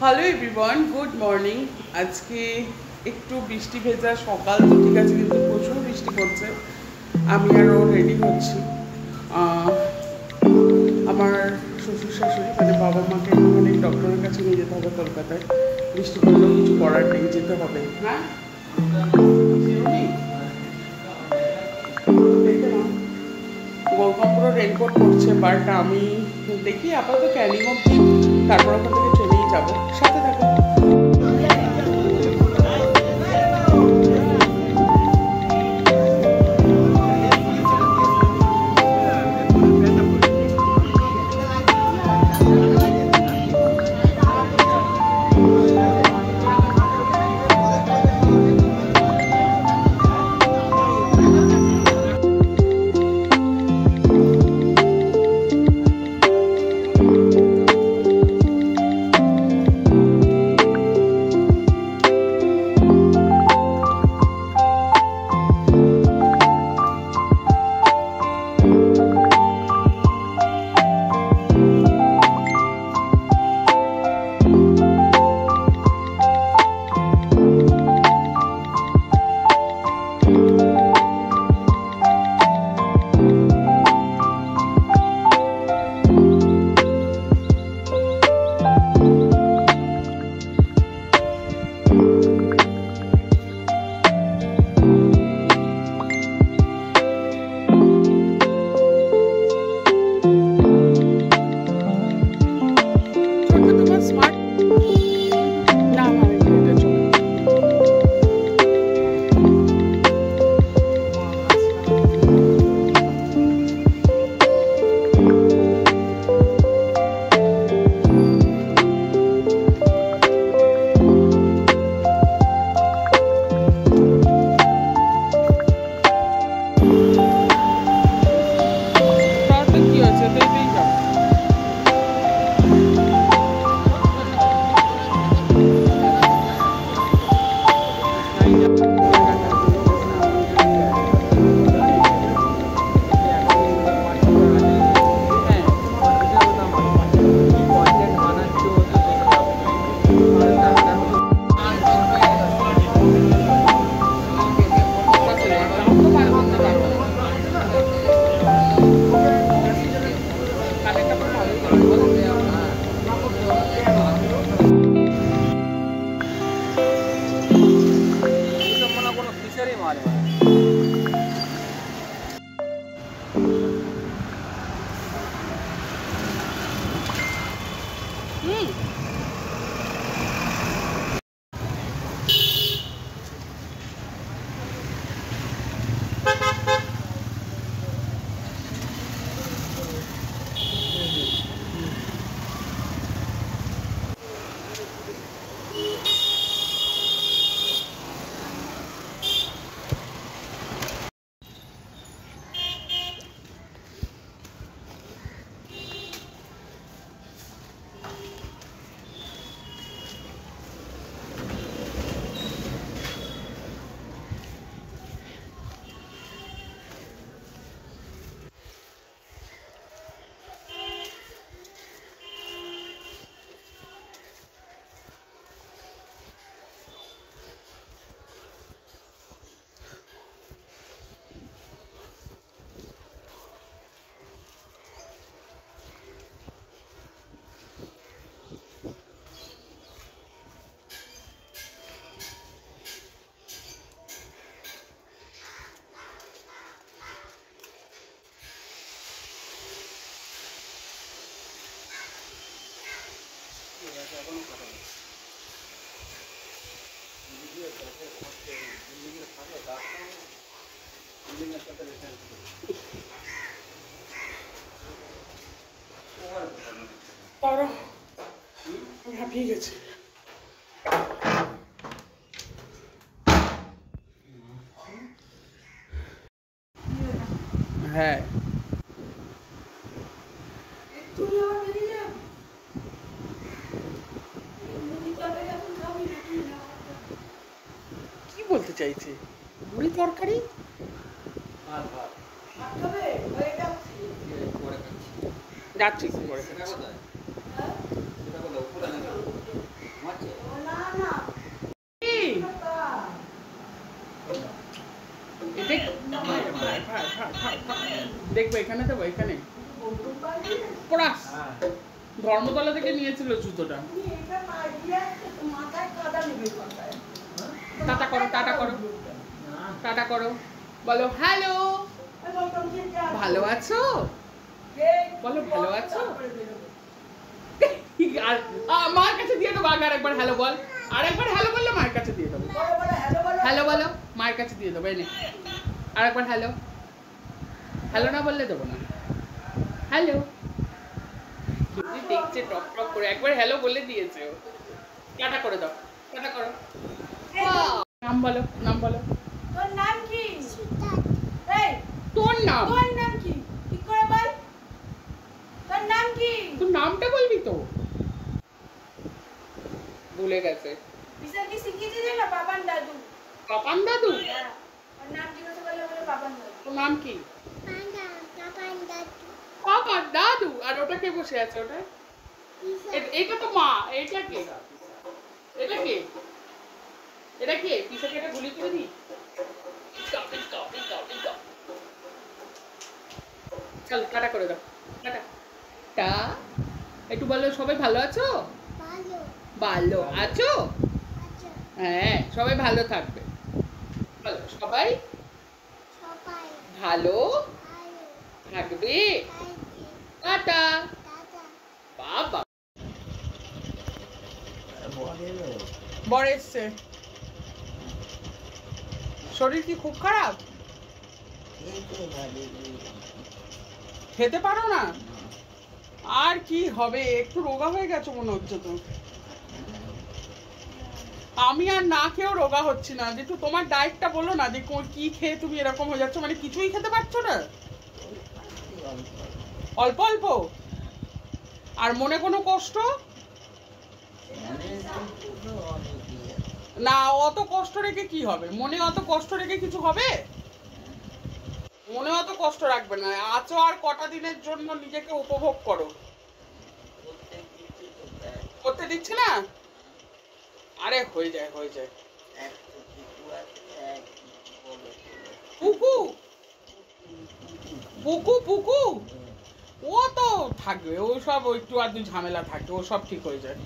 Hello everyone, good morning. আজকে একটু বৃষ্টি ভেজা সকাল তো ঠিক আছে, কিন্তু প্রচুর বৃষ্টি পড়ছে। আমি আরও রেডি হচ্ছি। আমার শ্বশুর শাশুড়ি মানে বাবা মাকে মানে ডক্টরের কাছে নিয়ে যেতে হবে কলকাতায়। বৃষ্টি পড়লেও কিছু করার নেই, যেতে হবে। হ্যাঁ, গৌতম পুরো রেনকোট করছে, বাট আমি দেখি আপাতত ক্যানিং অব্দি, তারপর ওখান থেকে ট্রেনেই যাবো। সাথে থাকো। আমি হাঁপিয়ে গেছি। হ্যাঁ, কি বলতে চাইছে? মুড়ি তরকারি যাচ্ছি। দেখবো এখানে দেবো, এখানে পড়াস। ধর্মতলা থেকে নিয়েছিল জুতোটা। টাটা করো, টাটা করো, টাটা করো, বলো হ্যালো। ভালো আছো বলো, ভালো আছো। আর মার কাছে দিয়ে দেবো, আগে আরেকবার হ্যালো বল, আরেকবার হ্যালো বললে মায়ের কাছে দিয়ে দেবো। হ্যালো বলো, মায়ের কাছে দিয়ে দেবো। এনে আরেকবার হ্যালো, হ্যালো না বললে দেবো না। হ্যালো দেখছে টক টক করে, একবার হ্যালো বলে দিয়েছে ও। টাটা করে দাও, টাটা করো। নাম বলো, নাম বলো। তোর নাম কি? এই তোর নাম, তোর নাম কি? ঠিক করে বল, তোর নাম কি? তোর নামটা বলবি তো। ভুলে গেছে। বিশাল কি শিখিয়েছিস না বাবান দাদু? পাপান দাদু? হ্যাঁ, ওর নাম জিজ্ঞাসা করলে বলে বাবান দাদু। তোর নাম কি? পাপান দাদু। পাপান দাদু। আর ওটা কে বসে আছে ওটা? এটা তো মা। এটা কে? এটা কে? এটা কে? পিছাকে এটা গুলি করে দি। চল টাটা করে দাও, টাটা। টা একটু বলো, সবাই ভালো আছো? ভালো। ভালো আছো? আচ্ছা। হ্যাঁ, সবাই ভালো থাকবে। বলো, সবাই সবাই ভালো ভালো থাকবে। থাকবে। টাটা। দাদা। বাবা বর এসছে। শরীর কি খুব খারাপ? খেতে পারো না? আর কি হবে, একটু রোগা হয়ে গেছো মনে হচ্ছে তো। আমি আর না খেয়েও রোগা হচ্ছি না। যে একটু তোমার ডায়েটটা বলো না, যে কি খেয়ে তুমি এরকম হয়ে যাচ্ছ, মানে কিছুই খেতে পারছো না? অল্প অল্প? আর মনে কোনো কষ্ট? না, অত কষ্ট রেখে কি হবে? মনে অত কষ্ট রেখে কিছু হবে? মনে অত কষ্ট রাখবে না। আছো আর কটা দিনের জন্য, নিজেকে উপভোগ করো। করতে দিচ্ছে না? আরে হয়ে যায়, হয়ে যায়। পুকু পুকু পুকু ও তো থাকবে, ও সব একটু আধটু ঝামেলা থাকে, ও সব ঠিক হয়ে যায়।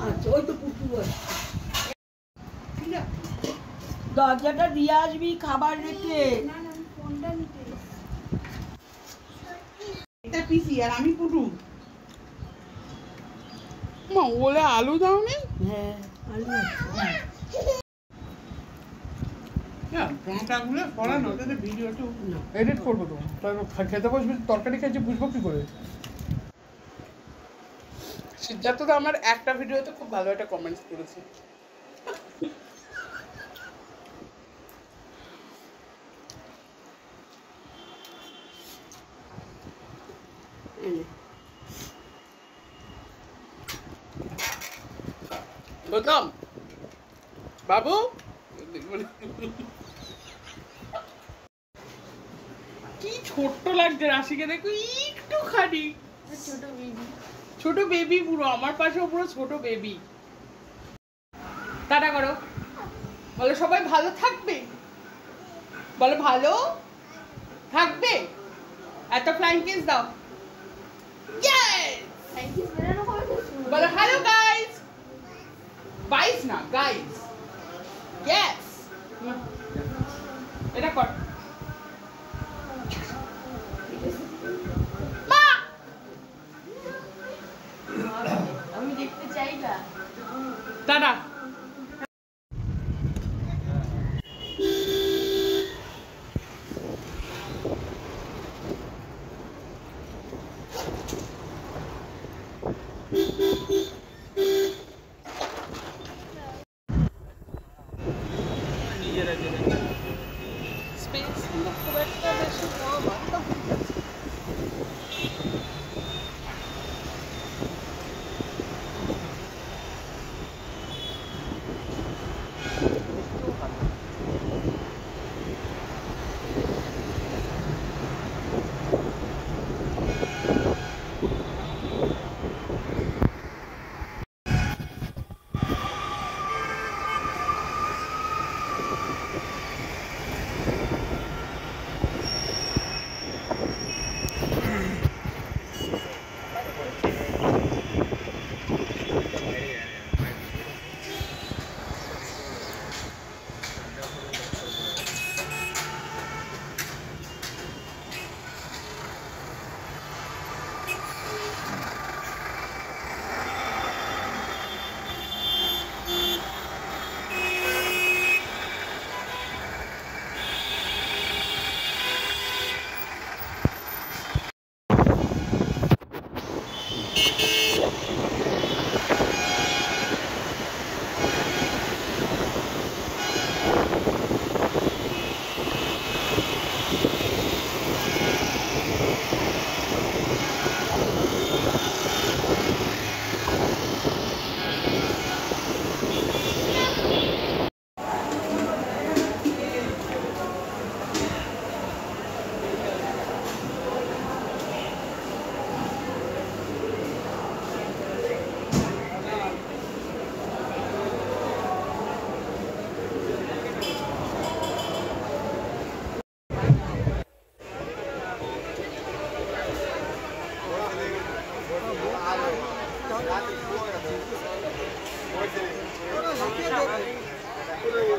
আচ্ছা, ওই তো পুটু দরজাটা দিয়ে আসবি খাবার রেখে। না না, আমি ফোনটা নিতে এসেছি। এটা পিসি আর আমি পুটু। মা ওলে আলু দাও নি? হ্যাঁ, আলু লঙ্কাগুলো পড়ানো, ওটাতে ভিডিওটা এডিট করবো তো। খেতে বসবি, তরকারি খেয়েছি, বুঝবো কি করে? সিদ্ধার্থ তো আমার একটা ভিডিওতে খুব ভালো একটা কমেন্টস করেছে। গৌতম বাবু, কি ছোট্ট লাগছে রাশিকে, দেখো একটুখানি। ছোট বেবি। ছোট বেবি পুরো আমার পাশেও, পুরো ছোট বেবি। টাটা করো, বলো সবাই ভালো থাকবে। বলো ভালো থাকবে। এত ফ্লাইং কিস দাও। ইয়েস, থ্যাংক ইউ বেরানো কবে থেকে? বলো হ্যালো গাইস। গাইস না, গাইস। ইয়েস, এটা কর। মা আমি দেখতে চাই না। টাটা। স্পেস খুব একটা বেশি কম, একদম ঠিক আছে।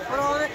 Pero ahora